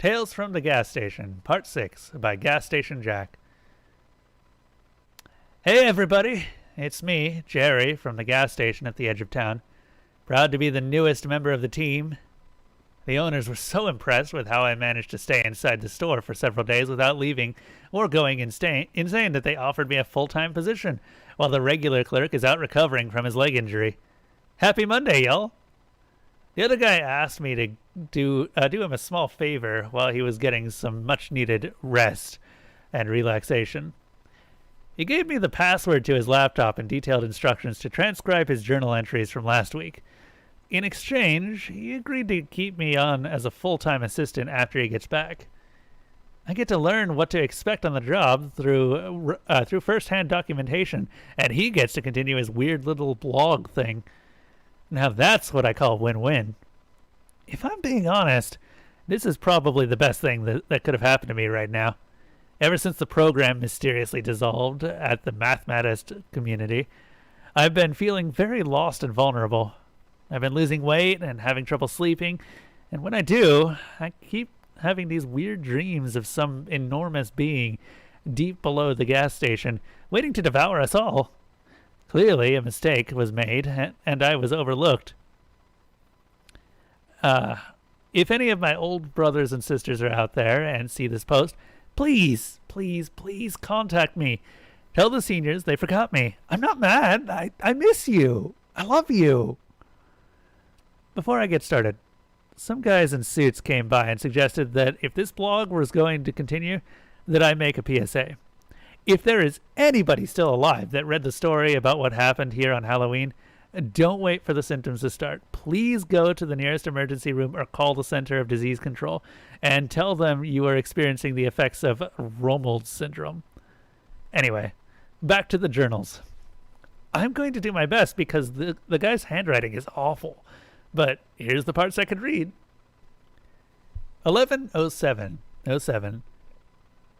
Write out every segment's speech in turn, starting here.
Tales from the Gas Station, Part 6, by GasStationJack. Hey everybody, it's me, Jerry, from the gas station at the edge of town. Proud to be the newest member of the team. The owners were so impressed with how I managed to stay inside the store for several days without leaving or going insane that they offered me a full-time position, while the regular clerk is out recovering from his leg injury. Happy Monday, y'all! The other guy asked me to do him a small favor while he was getting some much-needed rest and relaxation. He gave me the password to his laptop and detailed instructions to transcribe his journal entries from last week. In exchange, he agreed to keep me on as a full-time assistant after he gets back. I get to learn what to expect on the job through first-hand documentation, and he gets to continue his weird little blog thing. Now that's what I call win-win. If I'm being honest, this is probably the best thing that could have happened to me right now. Ever since the program mysteriously dissolved at the Mathmatist community, I've been feeling very lost and vulnerable. I've been losing weight and having trouble sleeping, and when I do, I keep having these weird dreams of some enormous being deep below the gas station, waiting to devour us all. Clearly, a mistake was made, and I was overlooked. If any of my old brothers and sisters are out there and see this post, please, please, please contact me. Tell the seniors they forgot me. I'm not mad. I miss you. I love you. Before I get started, some guys in suits came by and suggested that if this blog was going to continue, that I make a PSA. If there is anybody still alive that read the story about what happened here on Halloween, don't wait for the symptoms to start. Please go to the nearest emergency room or call the Center of Disease Control and tell them you are experiencing the effects of Rommel's syndrome. Anyway, back to the journals. I'm going to do my best because the guy's handwriting is awful, but here's the parts I could read. 11/07/07.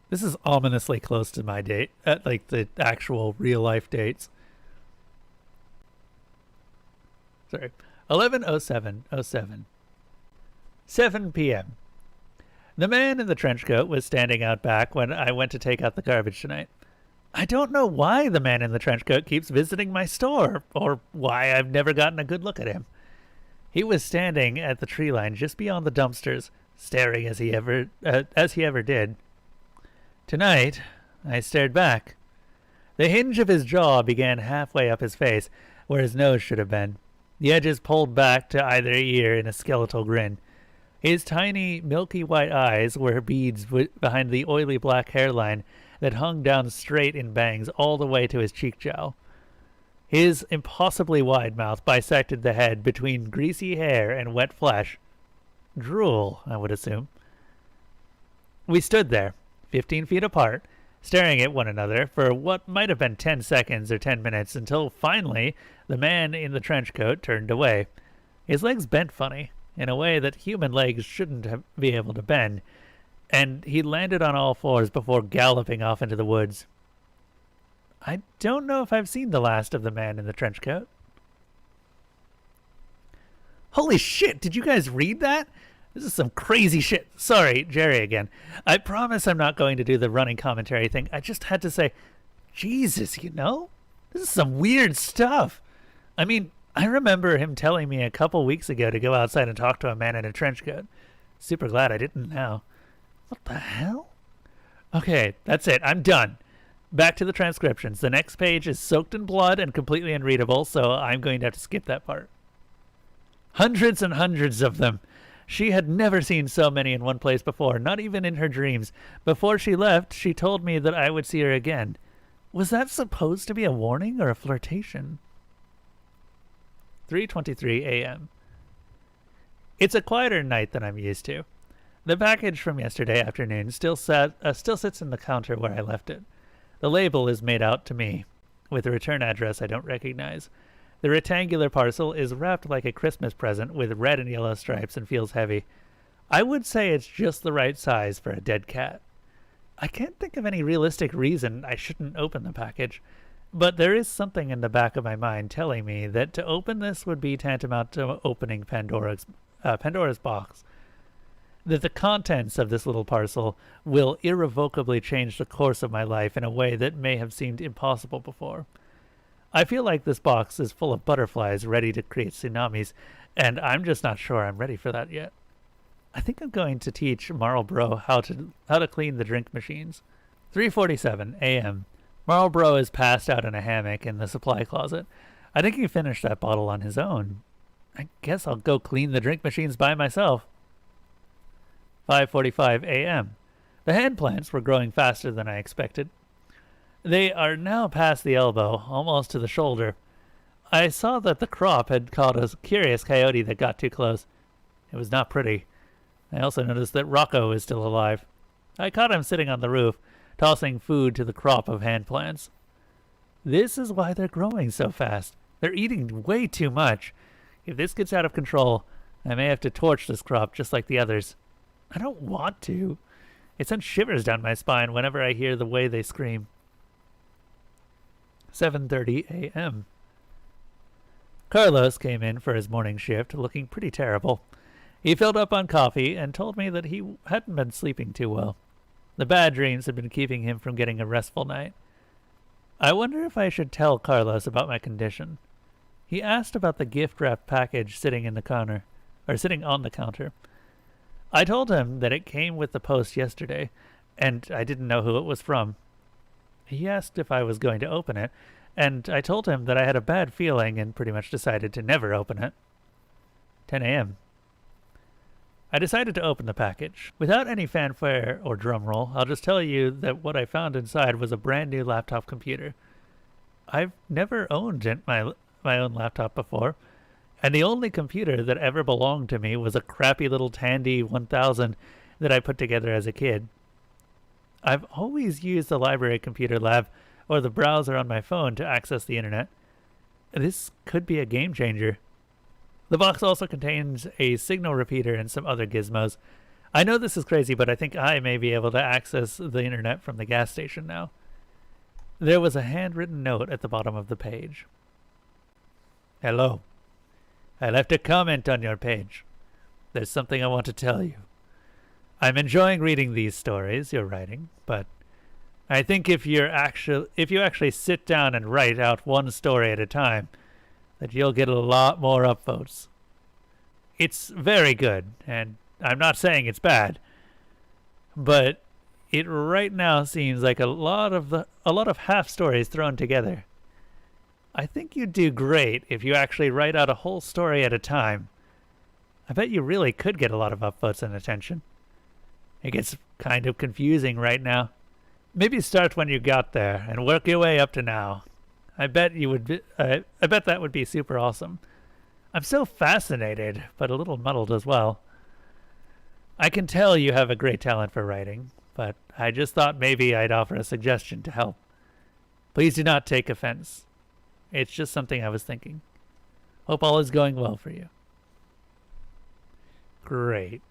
This is ominously close to my date, like the actual real-life dates. Sorry. 11/07/07. 7 p.m. The man in the trench coat was standing out back when I went to take out the garbage tonight. I don't know why the man in the trench coat keeps visiting my store, or why I've never gotten a good look at him. He was standing at the tree line just beyond the dumpsters, staring as he ever did. Tonight, I stared back. The hinge of his jaw began halfway up his face, where his nose should have been. The edges pulled back to either ear in a skeletal grin. His tiny, milky white eyes were beads behind the oily black hairline that hung down straight in bangs all the way to his cheek jowl. His impossibly wide mouth bisected the head between greasy hair and wet flesh. Drool, I would assume. We stood there, 15 feet apart, staring at one another for what might have been 10 seconds or 10 minutes until finally the man in the trench coat turned away. His legs bent funny, in a way that human legs shouldn't be able to bend, and he landed on all fours before galloping off into the woods. I don't know if I've seen the last of the man in the trench coat. Holy shit, did you guys read that? This is some crazy shit. Sorry, Jerry again. I promise I'm not going to do the running commentary thing. I just had to say, Jesus, you know? This is some weird stuff. I mean, I remember him telling me a couple weeks ago to go outside and talk to a man in a trench coat. Super glad I didn't now. What the hell? Okay, that's it. I'm done. Back to the transcriptions. The next page is soaked in blood and completely unreadable, so I'm going to have to skip that part. Hundreds and hundreds of them. She had never seen so many in one place before, not even in her dreams. Before she left, she told me that I would see her again. Was that supposed to be a warning or a flirtation? 3:23 a.m. It's a quieter night than I'm used to. The package from yesterday afternoon still sits in the counter where I left it. The label is made out to me, with a return address I don't recognize. The rectangular parcel is wrapped like a Christmas present with red and yellow stripes and feels heavy. I would say it's just the right size for a dead cat. I can't think of any realistic reason I shouldn't open the package, but there is something in the back of my mind telling me that to open this would be tantamount to opening Pandora's box. that the contents of this little parcel will irrevocably change the course of my life in a way that may have seemed impossible before. I feel like this box is full of butterflies ready to create tsunamis, and I'm just not sure I'm ready for that yet. I think I'm going to teach Marlboro how to clean the drink machines. 3:47 a.m. Marlboro is passed out in a hammock in the supply closet. I think he finished that bottle on his own. I guess I'll go clean the drink machines by myself. 5:45 a.m. The hand plants were growing faster than I expected. They are now past the elbow, almost to the shoulder. I saw that the crop had caught a curious coyote that got too close. It was not pretty. I also noticed that Rocco is still alive. I caught him sitting on the roof, tossing food to the crop of hand plants. This is why they're growing so fast. They're eating way too much. If this gets out of control, I may have to torch this crop just like the others. I don't want to. It sends shivers down my spine whenever I hear the way they scream. 7:30 a.m. Carlos came in for his morning shift, looking pretty terrible. He filled up on coffee and told me that he hadn't been sleeping too well. The bad dreams had been keeping him from getting a restful night. I wonder if I should tell Carlos about my condition. He asked about the gift-wrapped package sitting on the counter. I told him that it came with the post yesterday, and I didn't know who it was from. He asked if I was going to open it, and I told him that I had a bad feeling and pretty much decided to never open it. 10 a.m. I decided to open the package. Without any fanfare or drumroll, I'll just tell you that what I found inside was a brand new laptop computer. I've never owned my own laptop before, and the only computer that ever belonged to me was a crappy little Tandy 1000 that I put together as a kid. I've always used the library computer lab or the browser on my phone to access the internet. This could be a game changer. The box also contains a signal repeater and some other gizmos. I know this is crazy, but I think I may be able to access the internet from the gas station now. There was a handwritten note at the bottom of the page. Hello. I left a comment on your page. There's something I want to tell you. I'm enjoying reading these stories you're writing, but I think if you actually sit down and write out one story at a time, that you'll get a lot more upvotes. It's very good, and I'm not saying it's bad, but it right now seems like a lot of half stories thrown together. I think you'd do great if you actually write out a whole story at a time. I bet you really could get a lot of upvotes and attention. It gets kind of confusing right now. Maybe start when you got there and work your way up to now. I bet that would be super awesome. I'm so fascinated, but a little muddled as well. I can tell you have a great talent for writing, but I just thought maybe I'd offer a suggestion to help. Please do not take offense. It's just something I was thinking. Hope all is going well for you. Great.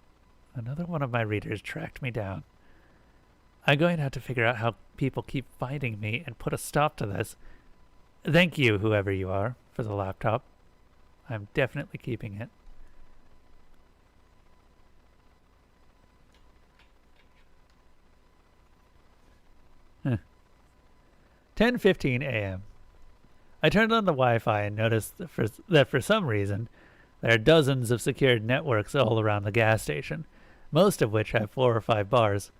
Another one of my readers tracked me down. I'm going to have to figure out how people keep finding me and put a stop to this. Thank you, whoever you are, for the laptop. I'm definitely keeping it. Huh. 10:15 a.m. I turned on the Wi-Fi and noticed that for some reason, there are dozens of secured networks all around the gas station, most of which have 4 or 5 bars.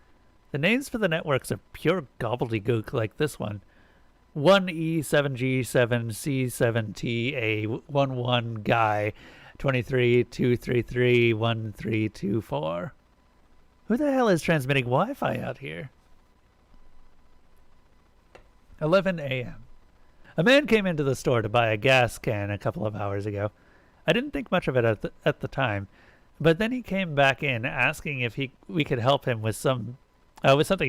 The names for the networks are pure gobbledygook like this one. 1E7G7C7TA11 Guy 232331324. Who the hell is transmitting Wi-Fi out here? 11 a.m. A man came into the store to buy a gas can a couple of hours ago. I didn't think much of it at the time, but then he came back in asking if we could help him with something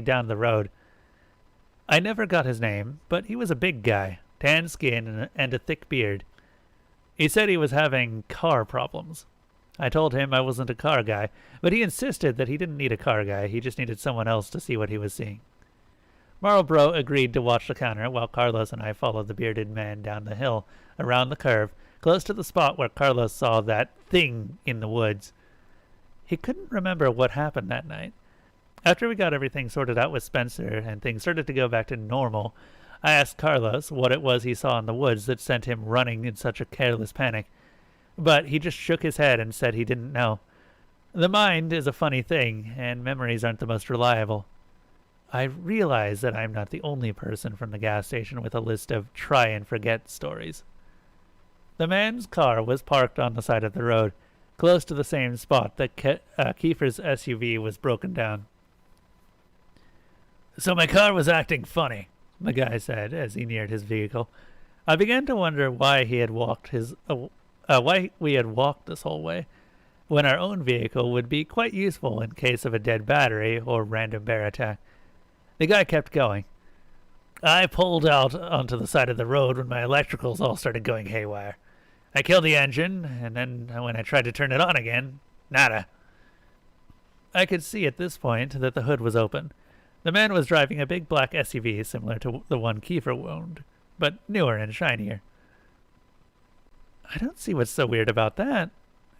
down the road. I never got his name, but he was a big guy, tan skin and a thick beard. He said he was having car problems. I told him I wasn't a car guy, but he insisted that he didn't need a car guy, he just needed someone else to see what he was seeing. Marlboro agreed to watch the counter while Carlos and I followed the bearded man down the hill, around the curve, close to the spot where Carlos saw that thing in the woods. He couldn't remember what happened that night. After we got everything sorted out with Spencer and things started to go back to normal, I asked Carlos what it was he saw in the woods that sent him running in such a careless panic. But he just shook his head and said he didn't know. The mind is a funny thing, and memories aren't the most reliable. I realize that I'm not the only person from the gas station with a list of try-and-forget stories. The man's car was parked on the side of the road, close to the same spot that Kiefer's SUV was broken down. "So my car was acting funny," the guy said as he neared his vehicle. I began to wonder why we had walked this whole way, when our own vehicle would be quite useful in case of a dead battery or random bear attack. The guy kept going. "I pulled out onto the side of the road when my electricals all started going haywire. I killed the engine, and then when I tried to turn it on again, nada." I could see at this point that the hood was open. The man was driving a big black SUV similar to the one Kiefer owned, but newer and shinier. "I don't see what's so weird about that.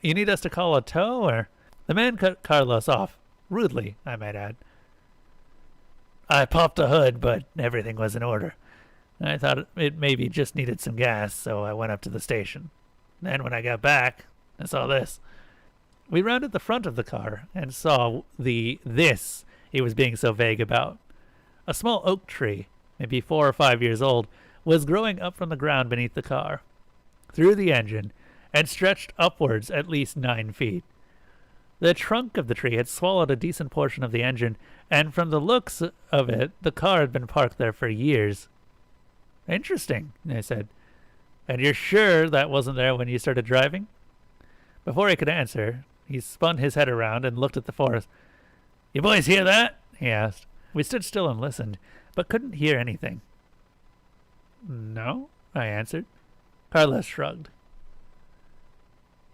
You need us to call a tow, or—" The man cut Carlos off, rudely, I might add. "I popped the hood, but everything was in order. I thought it maybe just needed some gas, so I went up to the station. Then when I got back, I saw this." We rounded the front of the car and saw this he was being so vague about. A small oak tree, maybe 4 or 5 years old, was growing up from the ground beneath the car, through the engine, and stretched upwards at least 9 feet. The trunk of the tree had swallowed a decent portion of the engine, and from the looks of it, the car had been parked there for years. "Interesting," I said. "And you're sure that wasn't there when you started driving?" Before he could answer, he spun his head around and looked at the forest. "You boys hear that?" he asked. We stood still and listened, but couldn't hear anything. "No," I answered. Carlos shrugged.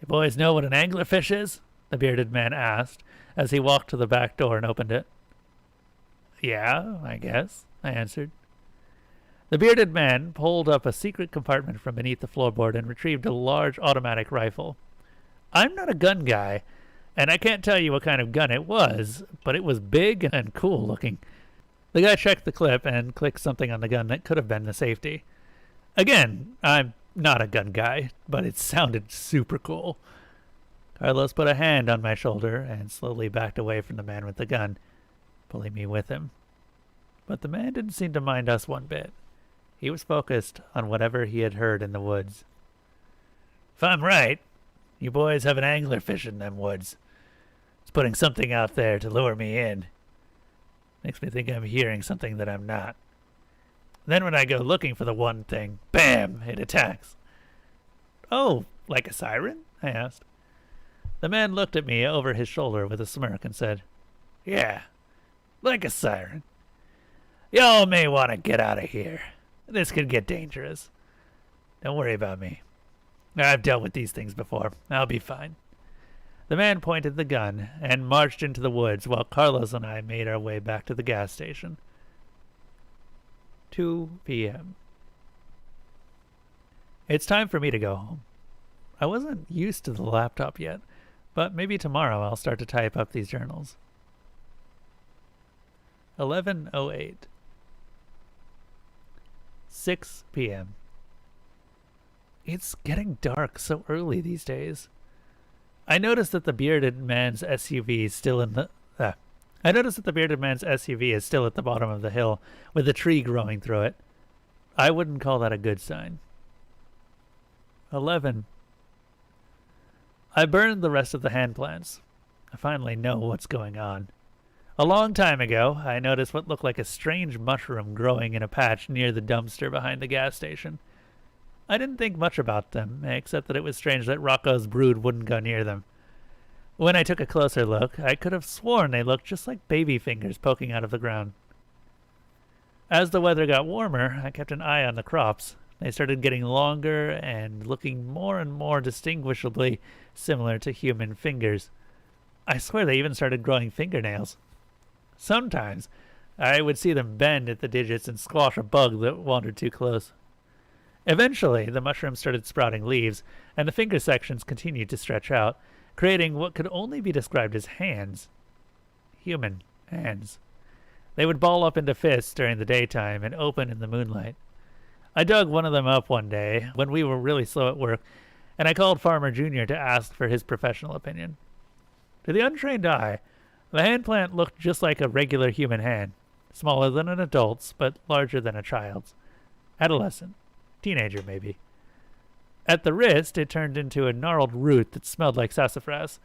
"You boys know what an anglerfish is?" the bearded man asked as he walked to the back door and opened it. "Yeah, I guess," I answered. The bearded man pulled up a secret compartment from beneath the floorboard and retrieved a large automatic rifle. I'm not a gun guy, and I can't tell you what kind of gun it was, but it was big and cool looking. The guy checked the clip and clicked something on the gun that could have been the safety. Again, I'm not a gun guy, but it sounded super cool. Carlos put a hand on my shoulder and slowly backed away from the man with the gun, pulling me with him. But the man didn't seem to mind us one bit. He was focused on whatever he had heard in the woods. "If I'm right, you boys have an anglerfish in them woods. It's putting something out there to lure me in. Makes me think I'm hearing something that I'm not. Then when I go looking for the one thing, bam, it attacks." "Oh, like a siren?" I asked. The man looked at me over his shoulder with a smirk and said, "Yeah, like a siren. Y'all may want to get out of here. This could get dangerous. Don't worry about me. I've dealt with these things before. I'll be fine." The man pointed the gun and marched into the woods while Carlos and I made our way back to the gas station. 2 p.m. It's time for me to go home. I wasn't used to the laptop yet, but maybe tomorrow I'll start to type up these journals. 11:08. 6 p.m. It's getting dark so early these days. I noticed that the bearded man's SUV is still at the bottom of the hill with a tree growing through it. I wouldn't call that a good sign. 11. I burned the rest of the hand plants. I finally know what's going on. A long time ago, I noticed what looked like a strange mushroom growing in a patch near the dumpster behind the gas station. I didn't think much about them, except that it was strange that Rocco's brood wouldn't go near them. When I took a closer look, I could have sworn they looked just like baby fingers poking out of the ground. As the weather got warmer, I kept an eye on the crops. They started getting longer and looking more and more distinguishably similar to human fingers. I swear they even started growing fingernails. Sometimes I would see them bend at the digits and squash a bug that wandered too close. Eventually, the mushrooms started sprouting leaves, and the finger sections continued to stretch out, creating what could only be described as hands. Human hands. They would ball up into fists during the daytime and open in the moonlight. I dug one of them up one day when we were really slow at work, and I called Farmer Jr. to ask for his professional opinion. To the untrained eye, the hand plant looked just like a regular human hand, smaller than an adult's, but larger than a child's. Adolescent. Teenager, maybe. At the wrist, it turned into a gnarled root that smelled like sassafras,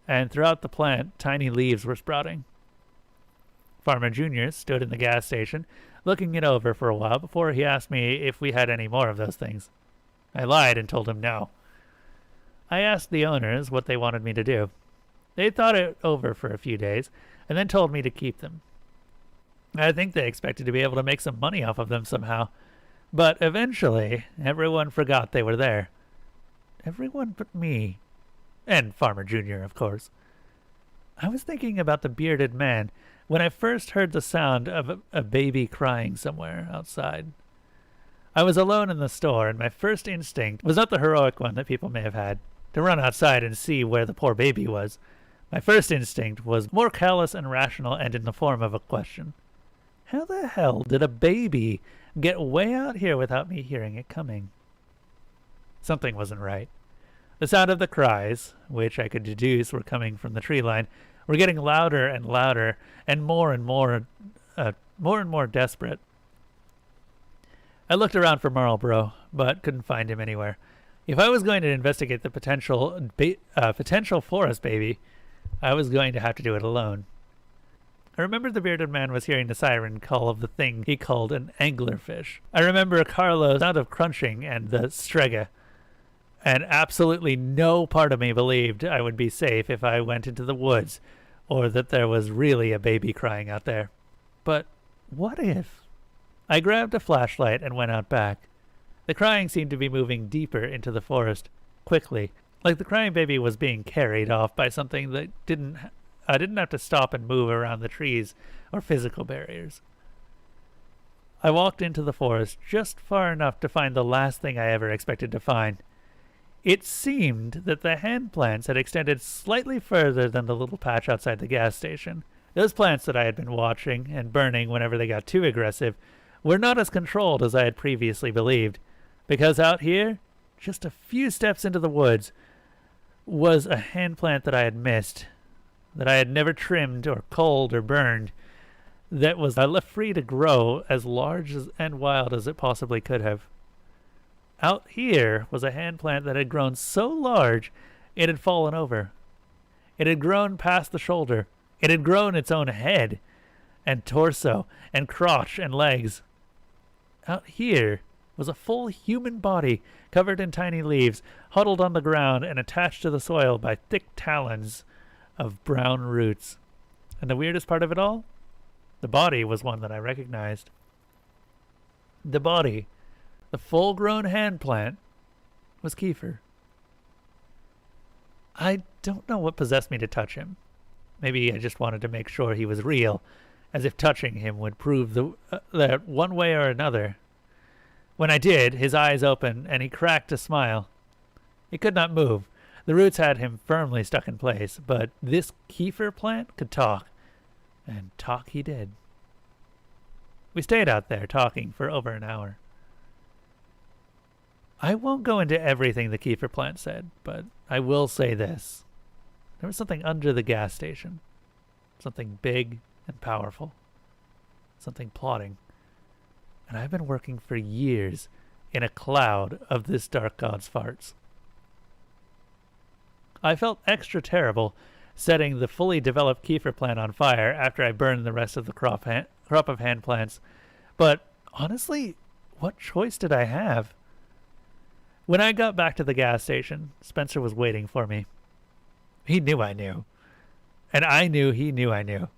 and throughout the plant, tiny leaves were sprouting. Farmer Jr. stood in the gas station, looking it over for a while before he asked me if we had any more of those things. I lied and told him no. I asked the owners what they wanted me to do. They thought it over for a few days, and then told me to keep them. I think they expected to be able to make some money off of them somehow. But eventually, everyone forgot they were there. Everyone but me. And Farmer Jr., of course. I was thinking about the bearded man when I first heard the sound of a baby crying somewhere outside. I was alone in the store, and my first instinct was not the heroic one that people may have had, to run outside and see where the poor baby was. My first instinct was more callous and rational and in the form of a question. How the hell did a baby get way out here without me hearing it coming? Something wasn't right. The sound of the cries, which I could deduce were coming from the tree line, were getting louder and louder and more more desperate. I looked around for Marlboro, but couldn't find him anywhere. If I was going to investigate the potential forest baby, I was going to have to do it alone. I remember the bearded man was hearing the siren call of the thing he called an anglerfish. I remember Carlo's sound of crunching and the strega. And absolutely no part of me believed I would be safe if I went into the woods, or that there was really a baby crying out there. But what if? I grabbed a flashlight and went out back. The crying seemed to be moving deeper into the forest, quickly, like the crying baby was being carried off by something that I didn't have to stop and move around the trees or physical barriers. I walked into the forest just far enough to find the last thing I ever expected to find. It seemed that the hand plants had extended slightly further than the little patch outside the gas station. Those plants that I had been watching and burning whenever they got too aggressive were not as controlled as I had previously believed, because out here, just a few steps into the woods, was a hand plant that I had missed, that I had never trimmed or culled or burned, that was left free to grow as large and wild as it possibly could have. Out here was a hand plant that had grown so large it had fallen over. It had grown past the shoulder. It had grown its own head and torso and crotch and legs. Out here was a full human body covered in tiny leaves, huddled on the ground and attached to the soil by thick talons of brown roots. And the weirdest part of it all? The body was one that I recognized. The body, the full-grown hand plant, was Kiefer. I don't know what possessed me to touch him. Maybe I just wanted to make sure he was real, as if touching him would prove that one way or another. When I did, his eyes opened, and he cracked a smile. He could not move. The roots had him firmly stuck in place, but this Kiefer plant could talk, and talk he did. We stayed out there talking for over an hour. I won't go into everything the Kiefer plant said, but I will say this. There was something under the gas station. Something big and powerful. Something plotting. And I've been working for years in a cloud of this dark god's farts. I felt extra terrible setting the fully developed Kiefer plant on fire after I burned the rest of the crop of hand plants. But honestly, what choice did I have? When I got back to the gas station, Spencer was waiting for me. He knew I knew. And I knew he knew I knew.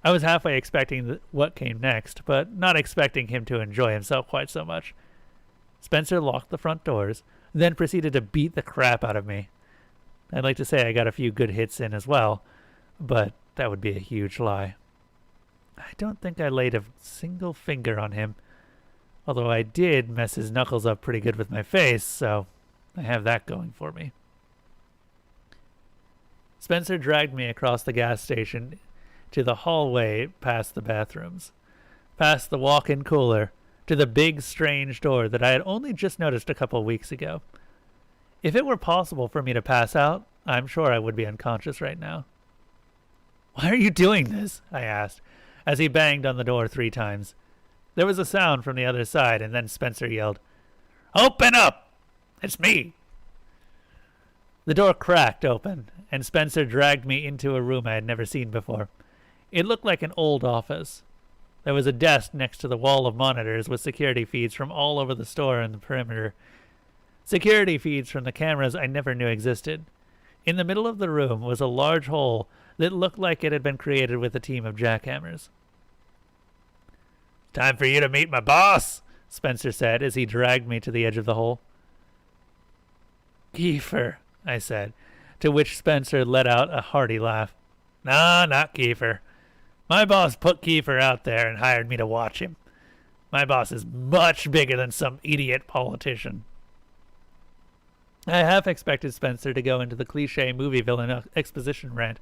I was halfway expecting what came next, but not expecting him to enjoy himself quite so much. Spencer locked the front doors, then proceeded to beat the crap out of me. I'd like to say I got a few good hits in as well, but that would be a huge lie. I don't think I laid a single finger on him, although I did mess his knuckles up pretty good with my face, so I have that going for me. Spencer dragged me across the gas station to the hallway past the bathrooms, past the walk-in cooler, to the big strange door that I had only just noticed a couple weeks ago. If it were possible for me to pass out, I'm sure I would be unconscious right now. "Why are you doing this?" I asked, as he banged on the door 3 times. There was a sound from the other side, and then Spencer yelled, "Open up! It's me!" The door cracked open, and Spencer dragged me into a room I had never seen before. It looked like an old office. There was a desk next to the wall of monitors with security feeds from all over the store and the perimeter. Security feeds from the cameras I never knew existed. In the middle of the room was a large hole that looked like it had been created with a team of jackhammers. "Time for you to meet my boss," Spencer said as he dragged me to the edge of the hole. "Kiefer," I said, to which Spencer let out a hearty laugh. "Nah, not Kiefer. My boss put Kiefer out there and hired me to watch him. My boss is much bigger than some idiot politician." I half expected Spencer to go into the cliche movie villain exposition rant,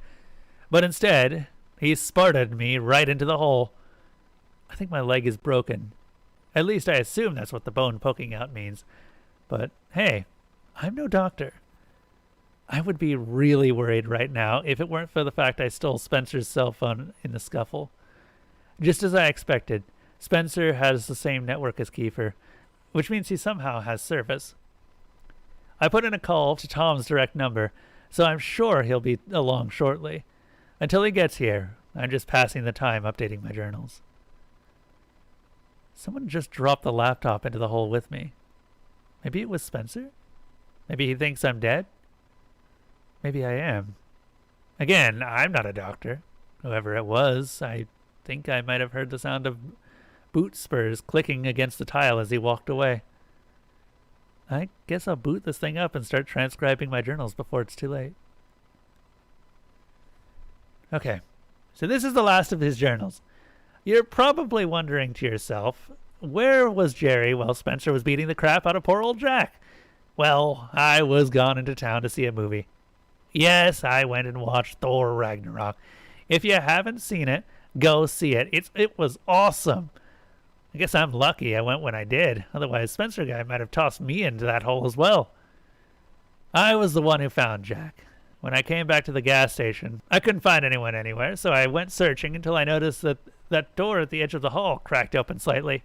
but instead, he sparted me right into the hole. I think my leg is broken. At least I assume that's what the bone poking out means. But hey, I'm no doctor. I would be really worried right now if it weren't for the fact I stole Spencer's cell phone in the scuffle. Just as I expected, Spencer has the same network as Kiefer, which means he somehow has service. I put in a call to Tom's direct number, so I'm sure he'll be along shortly. Until he gets here, I'm just passing the time updating my journals. Someone just dropped the laptop into the hole with me. Maybe it was Spencer? Maybe he thinks I'm dead? Maybe I am. Again, I'm not a doctor. Whoever it was, I think I might have heard the sound of boot spurs clicking against the tile as he walked away. I guess I'll boot this thing up and start transcribing my journals before it's too late. Okay, so this is the last of his journals. You're probably wondering to yourself, where was Jerry while Spencer was beating the crap out of poor old Jack? Well, I was gone into town to see a movie. Yes, I went and watched Thor Ragnarok. If you haven't seen it, go see it. It was awesome. I guess I'm lucky I went when I did. Otherwise, Spencer guy might have tossed me into that hole as well. I was the one who found Jack. When I came back to the gas station, I couldn't find anyone anywhere, so I went searching until I noticed that that door at the edge of the hall cracked open slightly.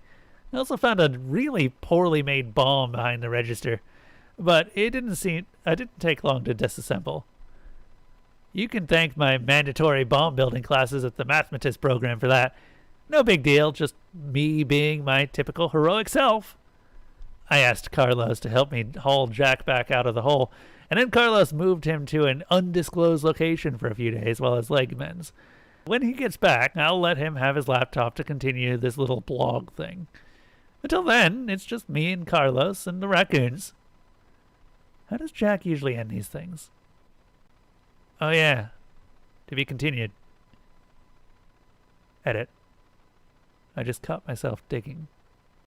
I also found a really poorly made bomb behind the register, but it didn't take long to disassemble. You can thank my mandatory bomb building classes at the mathematist program for that. No big deal, just me being my typical heroic self. I asked Carlos to help me haul Jack back out of the hole, and then Carlos moved him to an undisclosed location for a few days while his leg mends. When he gets back, I'll let him have his laptop to continue this little blog thing. Until then, it's just me and Carlos and the raccoons. How does Jack usually end these things? Oh yeah, to be continued. Edit. I just caught myself digging.